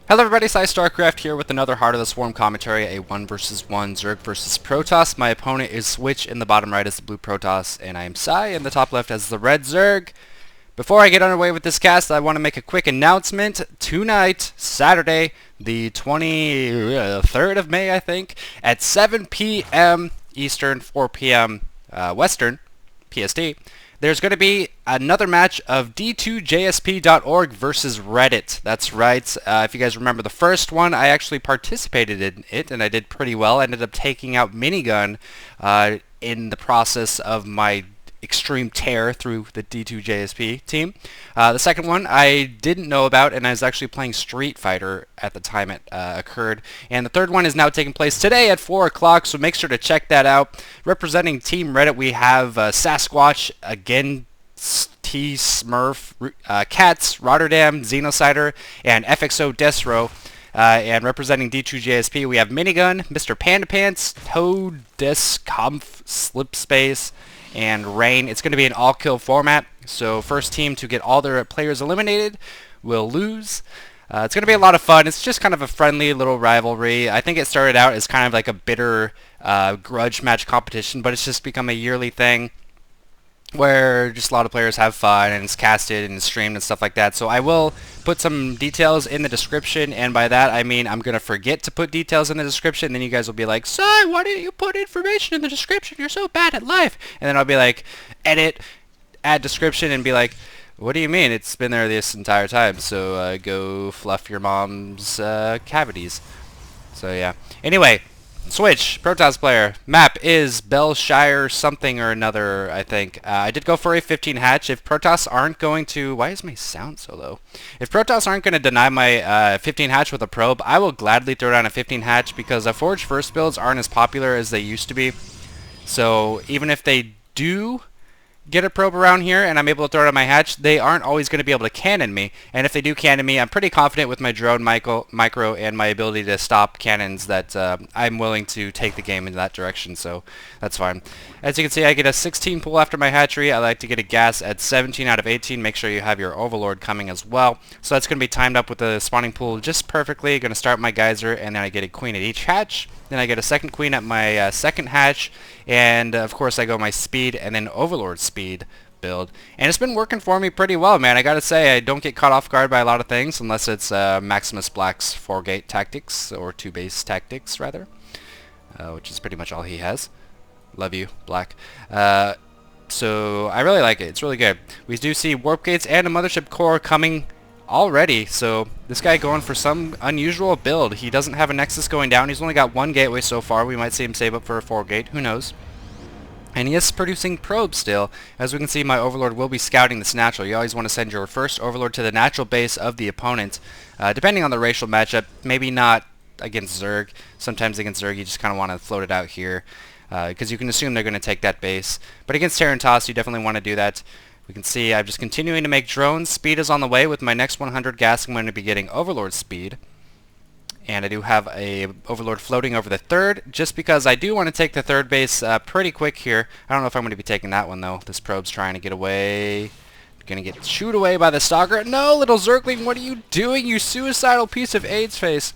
Hello everybody, PsyStarcraft here with another Heart of the Swarm commentary, a 1 versus 1 Zerg versus Protoss. My opponent is Switch, in the bottom right is the blue Protoss, and I am Psy, in the top left has the red Zerg. Before I get underway with this cast, I want to make a quick announcement. Tonight, Saturday, the 23rd of May, I think, at 7 p.m. Eastern, 4 p.m. Western, PST, there's going to be another match of D2JSP.org versus Reddit. That's right. If you guys remember the first one, I actually participated in it, and I did pretty well. I ended up taking out Minigun in the process of my extreme tear through the D2JSP team. The second one I didn't know about, and I was actually playing Street Fighter at the time it occurred. And the third one is now taking place today at 4 o'clock, so make sure to check that out. Representing Team Reddit, we have Sasquatch, again, T-Smurf, Cats, Rotterdam, Xenocider, and FXO Desro. And representing D2JSP, we have Minigun, Mr. Panda Pants, Toad, Kampf, Slipspace, and Rain. It's going to be an all-kill format, so first team to get all their players eliminated will lose. It's going to be a lot of fun. It's just kind of a friendly little rivalry. I think it started out as kind of like a bitter grudge match competition, but it's just become a yearly thing where just a lot of players have fun, and it's casted and streamed and stuff like that. So I will put some details in the description, and by that I mean I'm going to forget to put details in the description, and then you guys will be like, "Sai, why didn't you put information in the description? You're so bad at life." And then I'll be like, edit, add description, and be like, "What do you mean? It's been there this entire time, so go fluff your mom's cavities." So yeah. Anyway, Switch, Protoss player. Map is Belshire something or another, I think. I did go for a 15 hatch. If Protoss aren't going to... Why is my sound so low? If Protoss aren't going to deny my 15 hatch with a probe, I will gladly throw down a 15 hatch because Forge First builds aren't as popular as they used to be. So even if they do get a probe around here and I'm able to throw it on my hatch, they aren't always going to be able to cannon me. And if they do cannon me, I'm pretty confident with my drone micro and my ability to stop cannons that I'm willing to take the game in that direction, so that's fine. As you can see, I get a 16 pull after my hatchery. I like to get a gas at 17 out of 18. Make sure you have your Overlord coming as well. So that's going to be timed up with the spawning pool just perfectly. Going to start my geyser, and then I get a queen at each hatch. Then I get a second queen at my second hatch, and of course I go my speed and then Overlord speed build. And it's been working for me pretty well, man. I gotta say, I don't get caught off guard by a lot of things unless it's Maximus Black's 4-gate tactics, or 2-base tactics rather, which is pretty much all he has. Love you, Black. So I really like it. It's really good. We do see warp gates and a mothership core coming already, so this guy going for some unusual build. He doesn't have a Nexus going down. He's only got one gateway so far. We might see him save up for a 4-gate. Who knows? And he is producing probes still. As we can see, my Overlord will be scouting this natural. You always want to send your first Overlord to the natural base of the opponent. Depending on the racial matchup, maybe not against Zerg. Sometimes against Zerg, you just kind of want to float it out here, because you can assume they're going to take that base. But against Terran Toss, you definitely want to do that. We can see I'm just continuing to make drones. Speed is on the way. With my next 100 gas, I'm going to be getting Overlord speed. And I do have a Overlord floating over the third, just because I do want to take the third base pretty quick here. I don't know if I'm going to be taking that one, though. This probe's trying to get away. Going to get chewed away by the Stalker. No, little Zergling, what are you doing, you suicidal piece of AIDS face?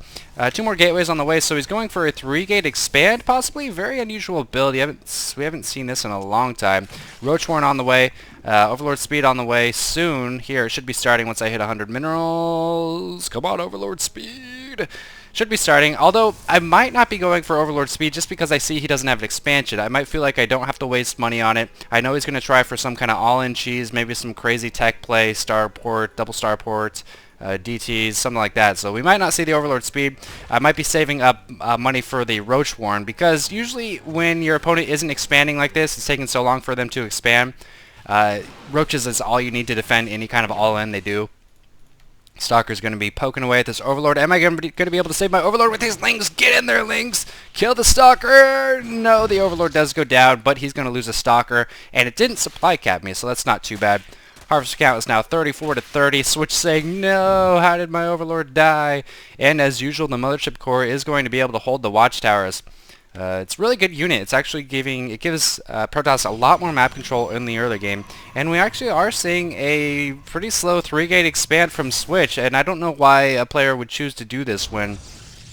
2 more gateways on the way, so he's going for a 3-gate expand, possibly. Very unusual build. We haven't seen this in a long time. Roachworn on the way. Overlord speed on the way soon. Here, it should be starting once I hit 100 minerals. Come on, Overlord speed. Should be starting, although I might not be going for Overlord speed just because I see he doesn't have an expansion. I might feel like I don't have to waste money on it. I know he's going to try for some kind of all-in cheese, maybe some crazy tech play, starport, double starport, DTs, something like that. So we might not see the Overlord speed. I might be saving up money for the Roachworn, because usually when your opponent isn't expanding like this, it's taking so long for them to expand. Roaches is all you need to defend any kind of all-in they do. Stalker's going to be poking away at this Overlord. Am I going to be able to save my Overlord with these Lings? Get in there, Lings! Kill the Stalker! No, the Overlord does go down, but he's going to lose a Stalker. And it didn't supply cap me, so that's not too bad. Harvest count is now 34 to 30. Switch saying, no, how did my Overlord die? And as usual, the Mothership Core is going to be able to hold the Watchtowers. It's a really good unit. It's actually it gives Protoss a lot more map control in the early game, and we actually are seeing a pretty slow 3-gate expand from Switch, and I don't know why a player would choose to do this when,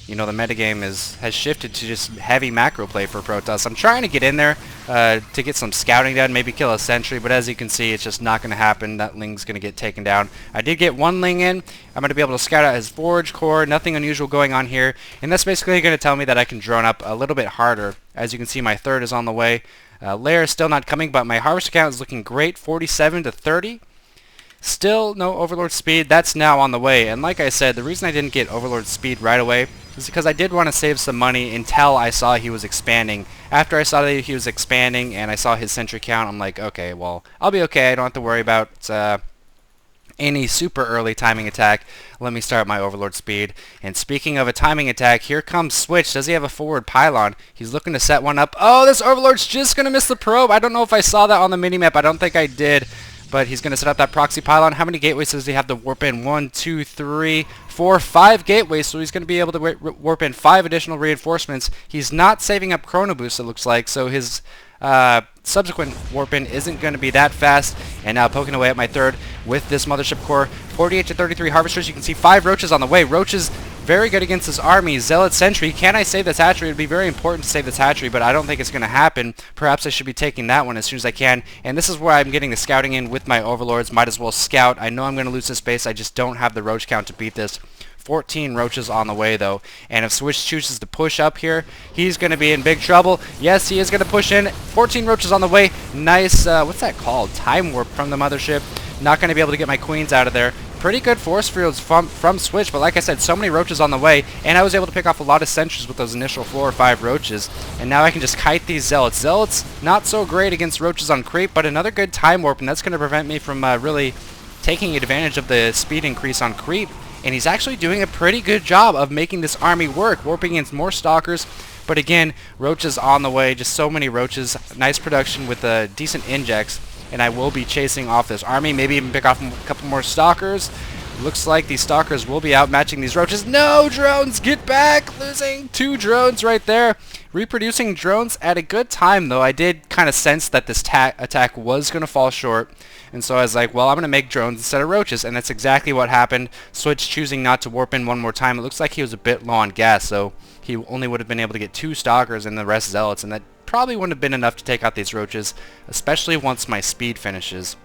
you know, the metagame has shifted to just heavy macro play for Protoss. I'm trying to get in there to get some scouting done, maybe kill a sentry, but as you can see, it's just not going to happen. That Ling's going to get taken down. I did get one Ling in. I'm going to be able to scout out his forge core. Nothing unusual going on here, and that's basically going to tell me that I can drone up a little bit harder. As you can see, my third is on the way. Lair is still not coming, but my harvest count is looking great, 47 to 30. Still no Overlord speed. That's now on the way, and like I said, the reason I didn't get Overlord speed right away is because I did want to save some money until I saw he was expanding. After I saw that he was expanding and I saw his sentry count, I'm like, okay, well, I'll be okay. I don't have to worry about any super early timing attack. Let me start my Overlord speed. And speaking of a timing attack, here comes Switch. Does he have a forward pylon? He's looking to set one up. Oh, this Overlord's just going to miss the probe. I don't know if I saw that on the minimap. I don't think I did. But he's going to set up that proxy pylon. How many gateways does he have to warp in? 1, 2, 3, 4, 5 gateways. So he's going to be able to warp in 5 additional reinforcements. He's not saving up Chrono Boost, it looks like. So his subsequent warp in isn't going to be that fast. And now poking away at my third with this Mothership Core. 48 to 33 Harvesters. You can see 5 Roaches on the way. Roaches very good against this army. Zealot Sentry. Can I save this hatchery? It would be very important to save this hatchery, but I don't think it's going to happen. Perhaps I should be taking that one as soon as I can. And this is where I'm getting the scouting in with my Overlords. Might as well scout. I know I'm going to lose this base. I just don't have the Roach count to beat this. 14 Roaches on the way, though. And if Switch chooses to push up here, he's going to be in big trouble. Yes, he is going to push in. 14 Roaches on the way. Nice, what's that called? Time Warp from the Mothership. Not going to be able to get my Queens out of there. Pretty good force fields from Switch, but like I said, so many Roaches on the way, and I was able to pick off a lot of sentries with those initial 4 or 5 Roaches, and now I can just kite these Zealots. Zealots, not so great against Roaches on creep, but another good time warp, and that's going to prevent me from really taking advantage of the speed increase on creep, and he's actually doing a pretty good job of making this army work, warping against more Stalkers, but again, Roaches on the way, just so many Roaches, nice production with decent injects. And I will be chasing off this army, maybe even pick off a couple more Stalkers. Looks like these Stalkers will be outmatching these Roaches. No, drones, get back! Losing 2 drones right there. Reproducing drones at a good time, though. I did kind of sense that this attack was going to fall short. And so I was like, well, I'm going to make drones instead of Roaches. And that's exactly what happened. Switch choosing not to warp in one more time. It looks like he was a bit low on gas, so he only would have been able to get 2 Stalkers and the rest Zealots. And that probably wouldn't have been enough to take out these Roaches, especially once my speed finishes.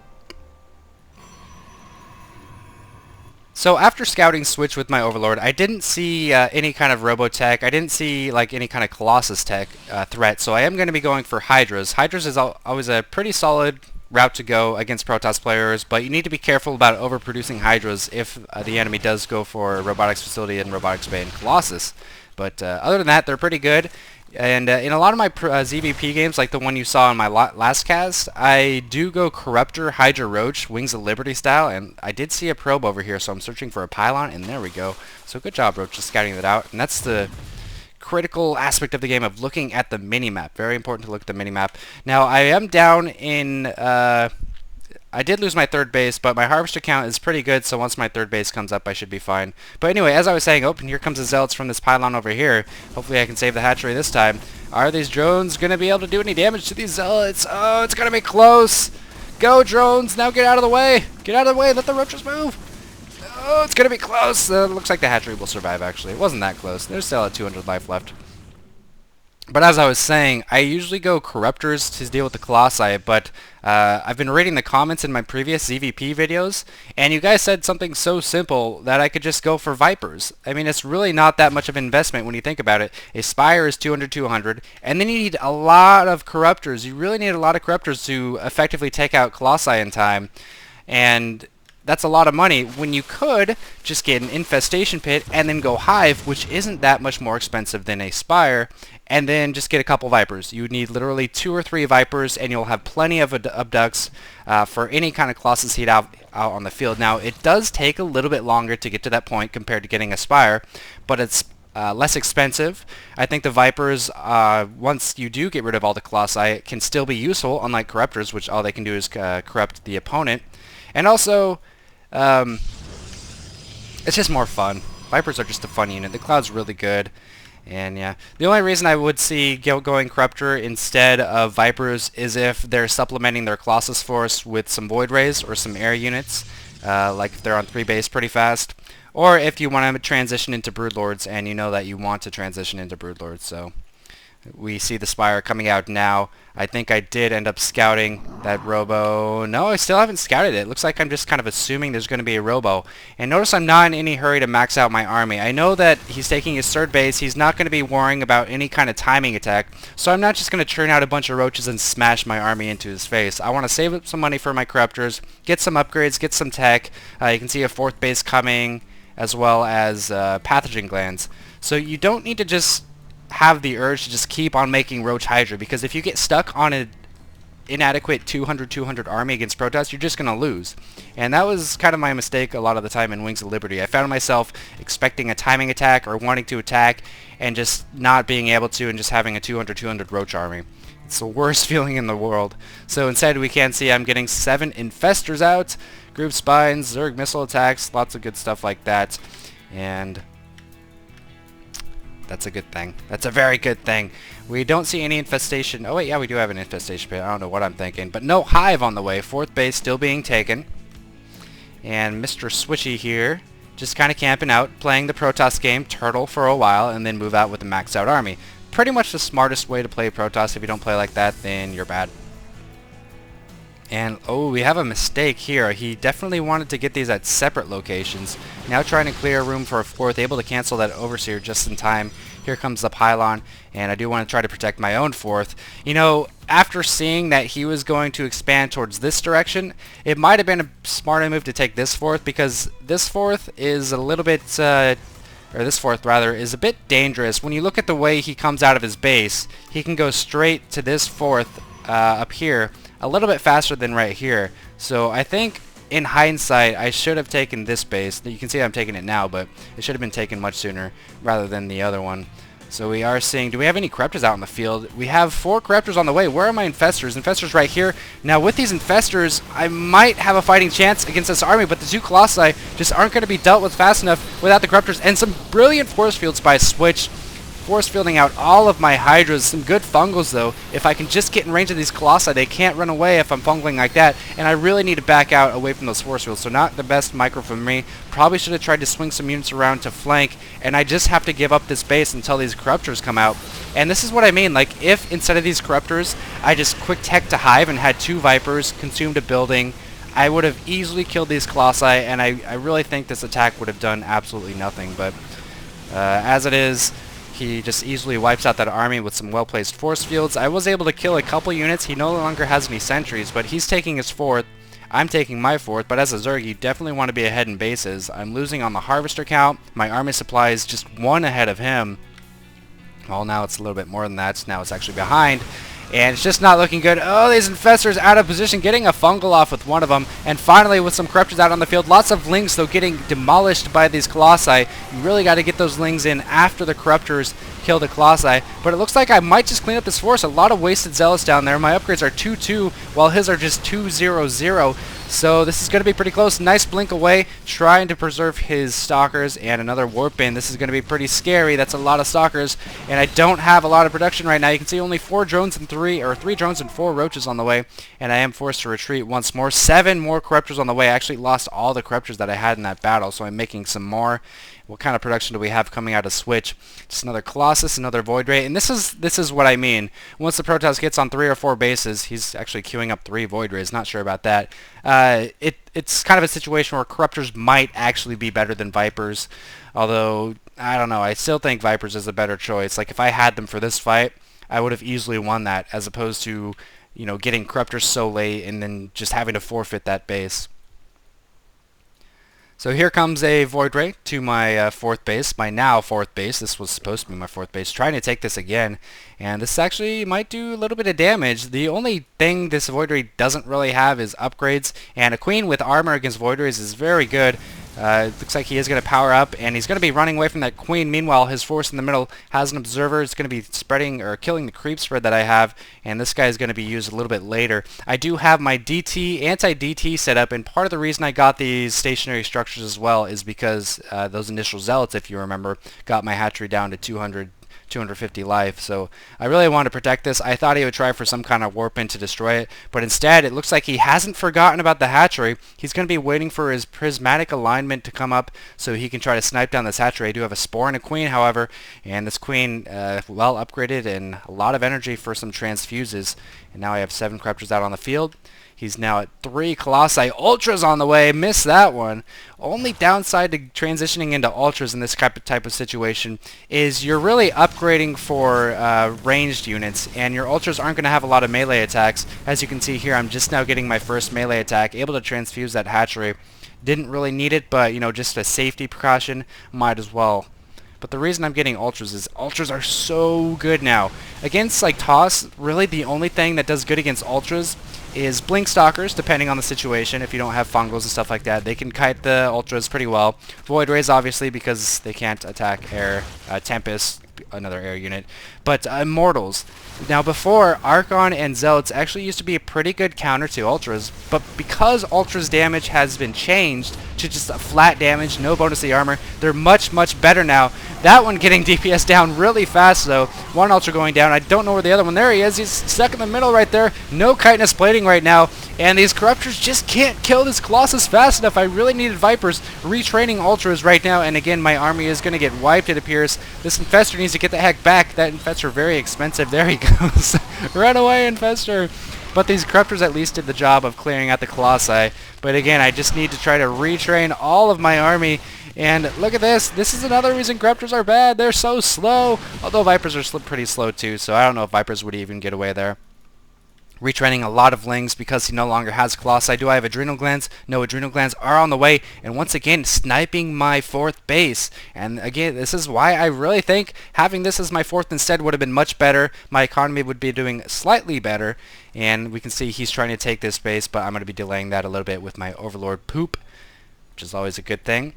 So after scouting Switch with my Overlord, I didn't see any kind of Robotech. I didn't see like any kind of Colossus tech threat, so I am going to be going for Hydras. Hydras is always a pretty solid route to go against Protoss players, but you need to be careful about overproducing Hydras if the enemy does go for Robotics Facility and Robotics Bay and Colossus. But other than that, they're pretty good. And in a lot of my ZvP games, like the one you saw in my last cast, I do go Corruptor, Hydra Roach, Wings of Liberty style, and I did see a probe over here, so I'm searching for a pylon, and there we go. So good job, Roach, just scouting that out. And that's the critical aspect of the game of looking at the minimap. Very important to look at the minimap. Now, I am down in... I did lose my third base, but my harvester count is pretty good, so once my third base comes up, I should be fine. But anyway, as I was saying, and here comes the Zealots from this pylon over here. Hopefully I can save the hatchery this time. Are these drones going to be able to do any damage to these Zealots? Oh, it's going to be close. Go, drones. Now get out of the way. Get out of the way. Let the Roaches move. Oh, it's going to be close. Looks like the hatchery will survive, actually. It wasn't that close. There's still 200 life left. But as I was saying, I usually go Corruptors to deal with the Colossi, but I've been reading the comments in my previous ZvP videos, and you guys said something so simple that I could just go for Vipers. I mean, it's really not that much of an investment when you think about it. A Spire is 200, and then you need a lot of Corruptors. You really need a lot of Corruptors to effectively take out Colossi in time, and that's a lot of money when you could just get an Infestation Pit and then go Hive, which isn't that much more expensive than a Spire, and then just get a couple Vipers. You need literally 2 or 3 Vipers, and you'll have plenty of abducts for any kind of Colossus heat out on the field. Now, it does take a little bit longer to get to that point compared to getting a Spire, but it's less expensive. I think the Vipers, once you do get rid of all the Colossi, can still be useful, unlike Corruptors, which all they can do is corrupt the opponent. And also, it's just more fun. Vipers are just a fun unit. The Cloud's really good. And yeah, the only reason I would see going Corruptor instead of Vipers is if they're supplementing their Colossus Force with some Void Rays or some air units, like if they're on 3 base pretty fast, or if you want to transition into Broodlords and you know that you want to transition into Broodlords. So we see the Spire coming out now. I think I did end up scouting that Robo. No, I still haven't scouted it. It looks like I'm just kind of assuming there's going to be a Robo. And notice I'm not in any hurry to max out my army. I know that he's taking his third base. He's not going to be worrying about any kind of timing attack. So I'm not just going to churn out a bunch of roaches and smash my army into his face. I want to save up some money for my Corruptors, get some upgrades, get some tech. You can see a fourth base coming, as well as pathogen glands. So you don't need to just have the urge to just keep on making Roach Hydra, because if you get stuck on an inadequate 200 army against Protoss, you're just going to lose. And that was kind of my mistake a lot of the time in Wings of Liberty. I found myself expecting a timing attack or wanting to attack and just not being able to, and just having a 200 Roach army. It's the worst feeling in the world. So instead we can see I'm getting 7 Infestors out, Group Spines, Zerg missile attacks, lots of good stuff like that. And that's a good thing. That's a very good thing. We don't see any infestation. Oh wait, yeah, we do have an infestation pit. I don't know what I'm thinking. But no hive on the way. Fourth base still being taken. And Mr. Switchy here just kind of camping out, playing the Protoss game, turtle for a while, and then move out with a maxed out army. Pretty much the smartest way to play Protoss. If you don't play like that, then you're bad. And, oh, we have a mistake here. He definitely wanted to get these at separate locations. Now trying to clear room for a fourth, able to cancel that Overseer just in time. Here comes the Pylon, and I do want to try to protect my own fourth. You know, after seeing that he was going to expand towards this direction, it might have been a smarter move to take this fourth, because this fourth is a little bit, or this fourth rather, is a bit dangerous. When you look at the way he comes out of his base, he can go straight to this fourth up here, a little bit faster than right here. So I think in hindsight I should have taken this base. You can see I'm taking it now, but it should have been taken much sooner rather than the other one. So we are seeing, do we have any Corruptors out in the field? We have 4 Corruptors on the way. Where are my Infestors? Infestors right here. Now with these Infestors, I might have a fighting chance against this army, but the 2 Colossi just aren't going to be dealt with fast enough without the Corruptors. And some brilliant force fields by Switch. Force fielding out all of my Hydras. Some good fungals though. If I can just get in range of these Colossi, they can't run away if I'm fungling like that. And I really need to back out away from those force fields. So not the best micro for me. Probably should have tried to swing some units around to flank. And I just have to give up this base until these Corruptors come out. And this is what I mean. Like if instead of these Corruptors, I just quick tech to Hive and had 2 Vipers, consumed a building, I would have easily killed these Colossi. And I really think this attack would have done absolutely nothing. But as it is, he just easily wipes out that army with some well-placed force fields. I was able to kill a couple units. He no longer has any sentries, but he's taking his fourth. I'm taking my fourth, but as a Zerg, you definitely want to be ahead in bases. I'm losing on the harvester count. My army supply is just 1 ahead of him. Well, now it's a little bit more than that. Now it's actually behind. And it's just not looking good. Oh, these Infestors out of position, getting a fungal off with one of them. And finally, with some Corruptors out on the field, lots of Lings, though, getting demolished by these Colossi. You really got to get those Lings in after the Corruptors kill the Colossi. But it looks like I might just clean up this force. A lot of wasted Zealots down there. My upgrades are 2-2, while his are just 2-0-0. So this is going to be pretty close. Nice blink away, trying to preserve his Stalkers, and another Warp Bin. This is going to be pretty scary. That's a lot of Stalkers, and I don't have a lot of production right now. You can see only 4 drones and 3 drones and 4 Roaches on the way, and I am forced to retreat once more. 7 more Corruptors on the way. I actually lost all the Corruptors that I had in that battle, so I'm making some more. What kind of production do we have coming out of Switch? Just another Colossus, another Void Ray, and this is what I mean. Once the Protoss gets on 3 or 4 bases, he's actually queuing up 3 Void Rays. Not sure about that. It's kind of a situation where Corruptors might actually be better than Vipers, although I don't know. I still think Vipers is a better choice. Like if I had them for this fight, I would have easily won that, as opposed to, you know, getting Corruptors so late and then just having to forfeit that base. So here comes a Void Ray to my 4th base, my now 4th base. This was supposed to be my 4th base. Trying to take this again, and this actually might do a little bit of damage. The only thing this Void Ray doesn't really have is upgrades, and a Queen with armor against Void Rays is very good. Looks like he is going to power up, and he's going to be running away from that Queen. Meanwhile, his force in the middle has an Observer. It's going to be spreading or killing the creep spread that I have, and this guy is going to be used a little bit later. I do have my DT, anti-DT set up, and part of the reason I got these stationary structures as well is because those initial Zealots, if you remember, got my hatchery down to 200 250 life. So I really want to protect this. I thought he would try for some kind of warp in to destroy it, but instead it looks like he hasn't forgotten about the hatchery. He's going to be waiting for his prismatic alignment to come up so he can try to snipe down this hatchery. I do have a spore and a queen, however, and this queen well upgraded and a lot of energy for some transfuses. And now I have 7 Corruptors out on the field. He's now at 3 Colossi. Ultras on the way. Missed that one. Only downside to transitioning into Ultras in this type of situation is you're really upgrading for ranged units, and your Ultras aren't going to have a lot of melee attacks. As you can see here, I'm just now getting my first melee attack, able to transfuse that hatchery. Didn't really need it, but you know, just a safety precaution, might as well. But the reason I'm getting Ultras is Ultras are so good now. Against like TOS, really the only thing that does good against Ultras is Blink Stalkers, depending on the situation. If you don't have fungals and stuff like that, they can kite the Ultras pretty well. Void Rays, obviously, because they can't attack air. Tempest, another air unit. But Immortals. Now before, Archon and Zealots actually used to be a pretty good counter to Ultras, but because Ultras damage has been changed to just a flat damage, no bonus to the armor, they're much, much better now. That one getting DPS down really fast though. One Ultra going down. I don't know where the other one, there he is. He's stuck in the middle right there. No chitinous plating right now, and these Corruptors just can't kill this Colossus fast enough. I really needed Vipers retraining Ultras right now, and again my army is going to get wiped, it appears. This Infestor needs to get the heck back. That Infestor very expensive. There he goes. Run away, Infestor. But these Corruptors at least did the job of clearing out the Colossi. But again, I just need to try to retrain all of my army. And look at this. This is another reason Corruptors are bad. They're so slow. Although Vipers are pretty slow too, so I don't know if Vipers would even get away there. Retraining a lot of Lings because he no longer has Colossi. Do I have Adrenal Glands? No, Adrenal Glands are on the way. And once again, sniping my 4th base. And again, this is why I really think having this as my 4th instead would have been much better. My economy would be doing slightly better. And we can see he's trying to take this base, but I'm going to be delaying that a little bit with my Overlord poop, which is always a good thing.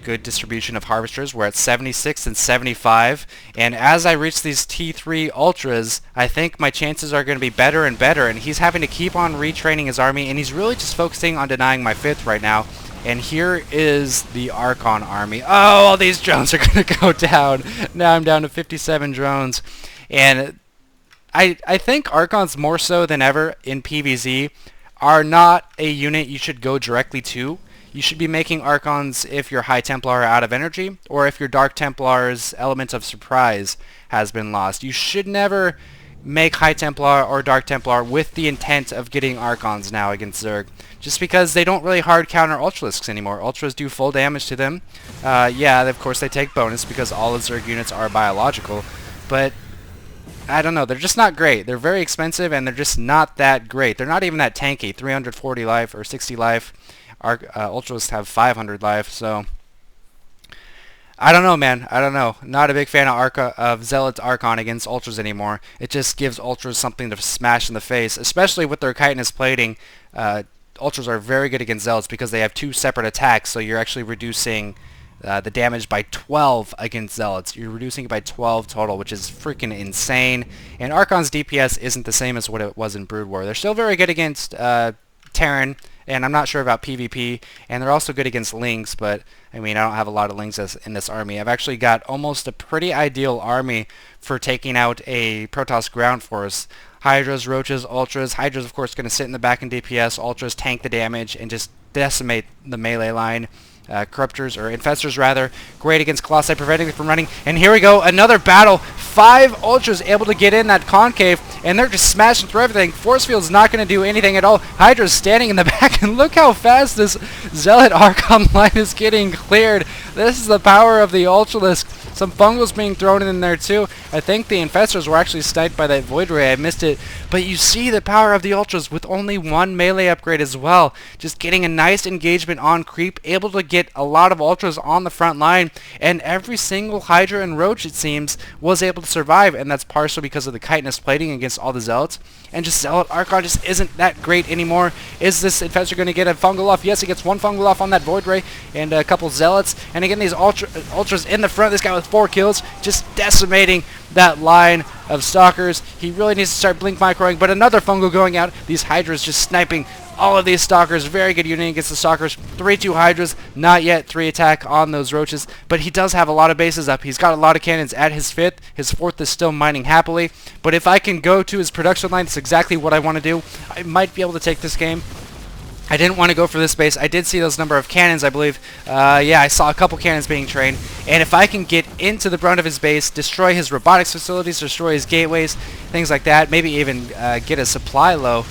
Good distribution of Harvesters. We're at 76 and 75, and as I reach these T3 Ultras, I think my chances are going to be better and better, and he's having to keep on retraining his army, and he's really just focusing on denying my 5th right now. And here is the Archon army. Oh, all these drones are going to go down. Now I'm down to 57 drones, and I think Archons more so than ever in PvZ are not a unit you should go directly to. You should be making Archons if your High Templar are out of energy, or if your Dark Templar's element of surprise has been lost. You should never make High Templar or Dark Templar with the intent of getting Archons now against Zerg, just because they don't really hard counter Ultralisks anymore. Ultras do full damage to them. Yeah, of course they take bonus because all of Zerg units are biological, but I don't know, they're just not great. They're very expensive and they're just not that great. They're not even that tanky. 340 life or 60 life. Ultras have 500 life, so I don't know, man. I don't know. Not a big fan of Zealot's Archon against Ultras anymore. It just gives Ultras something to smash in the face, especially with their chitinous plating. Ultras are very good against Zealots because they have 2 separate attacks, so you're actually reducing the damage by 12 against Zealots. You're reducing it by 12 total, which is freaking insane. And Archon's DPS isn't the same as what it was in Brood War. They're still very good against Terran, and I'm not sure about PvP, and they're also good against Lings, but I mean, I don't have a lot of Lings in this army. I've actually got almost a pretty ideal army for taking out a Protoss ground force. Hydras, Roaches, Ultras. Hydras, of course, going to sit in the back in DPS. Ultras tank the damage and just decimate the melee line. Corruptors, or Infestors rather, great against Colossi, preventing them from running. And here we go, another battle. 5 Ultras able to get in that concave, and they're just smashing through everything. Force Field's not going to do anything at all. Hydra's standing in the back, and look how fast this Zealot Archon line is getting cleared. This is the power of the Ultralisk. Some fungals being thrown in there too. I think the Infestors were actually sniped by that Void Ray. I missed it. But you see the power of the Ultras with only 1 melee upgrade as well. Just getting a nice engagement on creep. Able to get a lot of Ultras on the front line. And every single Hydra and Roach, it seems, was able to survive. And that's partially because of the chitinous plating against all the Zealots. And just Zealot Archon just isn't that great anymore. Is this Infestor going to get a fungal off? Yes, he gets 1 fungal off on that Void Ray. And a couple Zealots. And again, these Ultras in the front. This guy with 4 kills, just decimating that line of Stalkers. He really needs to start blink microing, but another fungal going out. These Hydras just sniping all of these Stalkers. Very good unit against the Stalkers. 3-2 Hydras, not yet 3 attack on those Roaches, but he does have a lot of bases up. He's got a lot of cannons at his 5th. His 4th is still mining happily, but if I can go to his production line, that's exactly what I want to do. I might be able to take this game. I didn't want to go for this base. I did see those number of cannons, I believe. Yeah, I saw a couple cannons being trained. And if I can get into the brunt of his base, destroy his robotics facilities, destroy his gateways, things like that, maybe even get a supply low,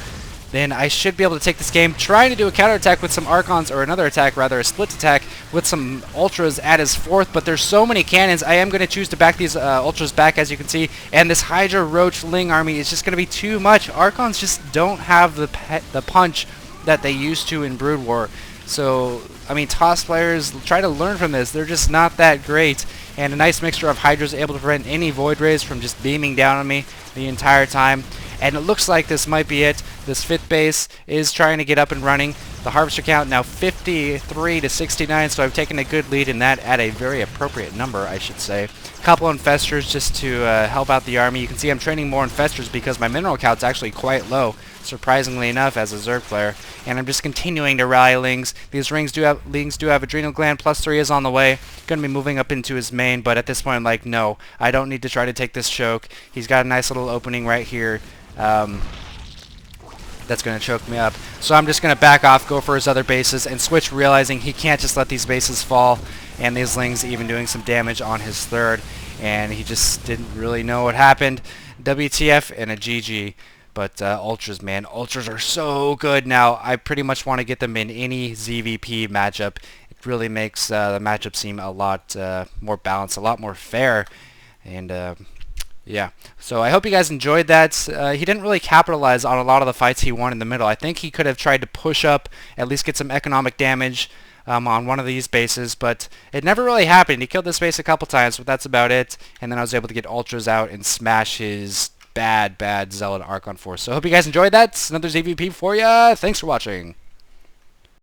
then I should be able to take this game. Trying to do a counterattack with some Archons, or another attack, rather, a split attack with some Ultras at his 4th, but there's so many cannons, I am going to choose to back these Ultras back, as you can see, and this Hydra Roach Ling army is just going to be too much. Archons just don't have the punch that they used to in Brood War. So, I mean, TOS players try to learn from this. They're just not that great. And a nice mixture of Hydras able to prevent any Void Rays from just beaming down on me the entire time. And it looks like this might be it. This 5th base is trying to get up and running. The Harvester count now 53 to 69, so I've taken a good lead in that at a very appropriate number, I should say. A couple Infestors just to help out the army. You can see I'm training more Infestors because my mineral count's actually quite low, surprisingly enough, as a Zerg player. And I'm just continuing to rally Lings. These Lings do have Adrenal Gland, +3 is on the way. Going to be moving up into his main, but at this point I'm like, no, I don't need to try to take this choke. He's got a nice little opening right here. That's going to choke me up. So I'm just going to back off, go for his other bases, and switch, realizing he can't just let these bases fall, and these Lings even doing some damage on his 3rd, and he just didn't really know what happened. WTF and a GG. But Ultras, man, Ultras are so good now. I pretty much want to get them in any ZvP matchup. It really makes the matchup seem a lot more balanced, a lot more fair, and yeah, so I hope you guys enjoyed that. He didn't really capitalize on a lot of the fights he won in the middle. I think he could have tried to push up, at least get some economic damage on one of these bases, but it never really happened. He killed this base a couple times, but that's about it. And then I was able to get Ultras out and smash his bad Zealot Archon force. So I hope you guys enjoyed that. Another ZvP for ya. Thanks for watching.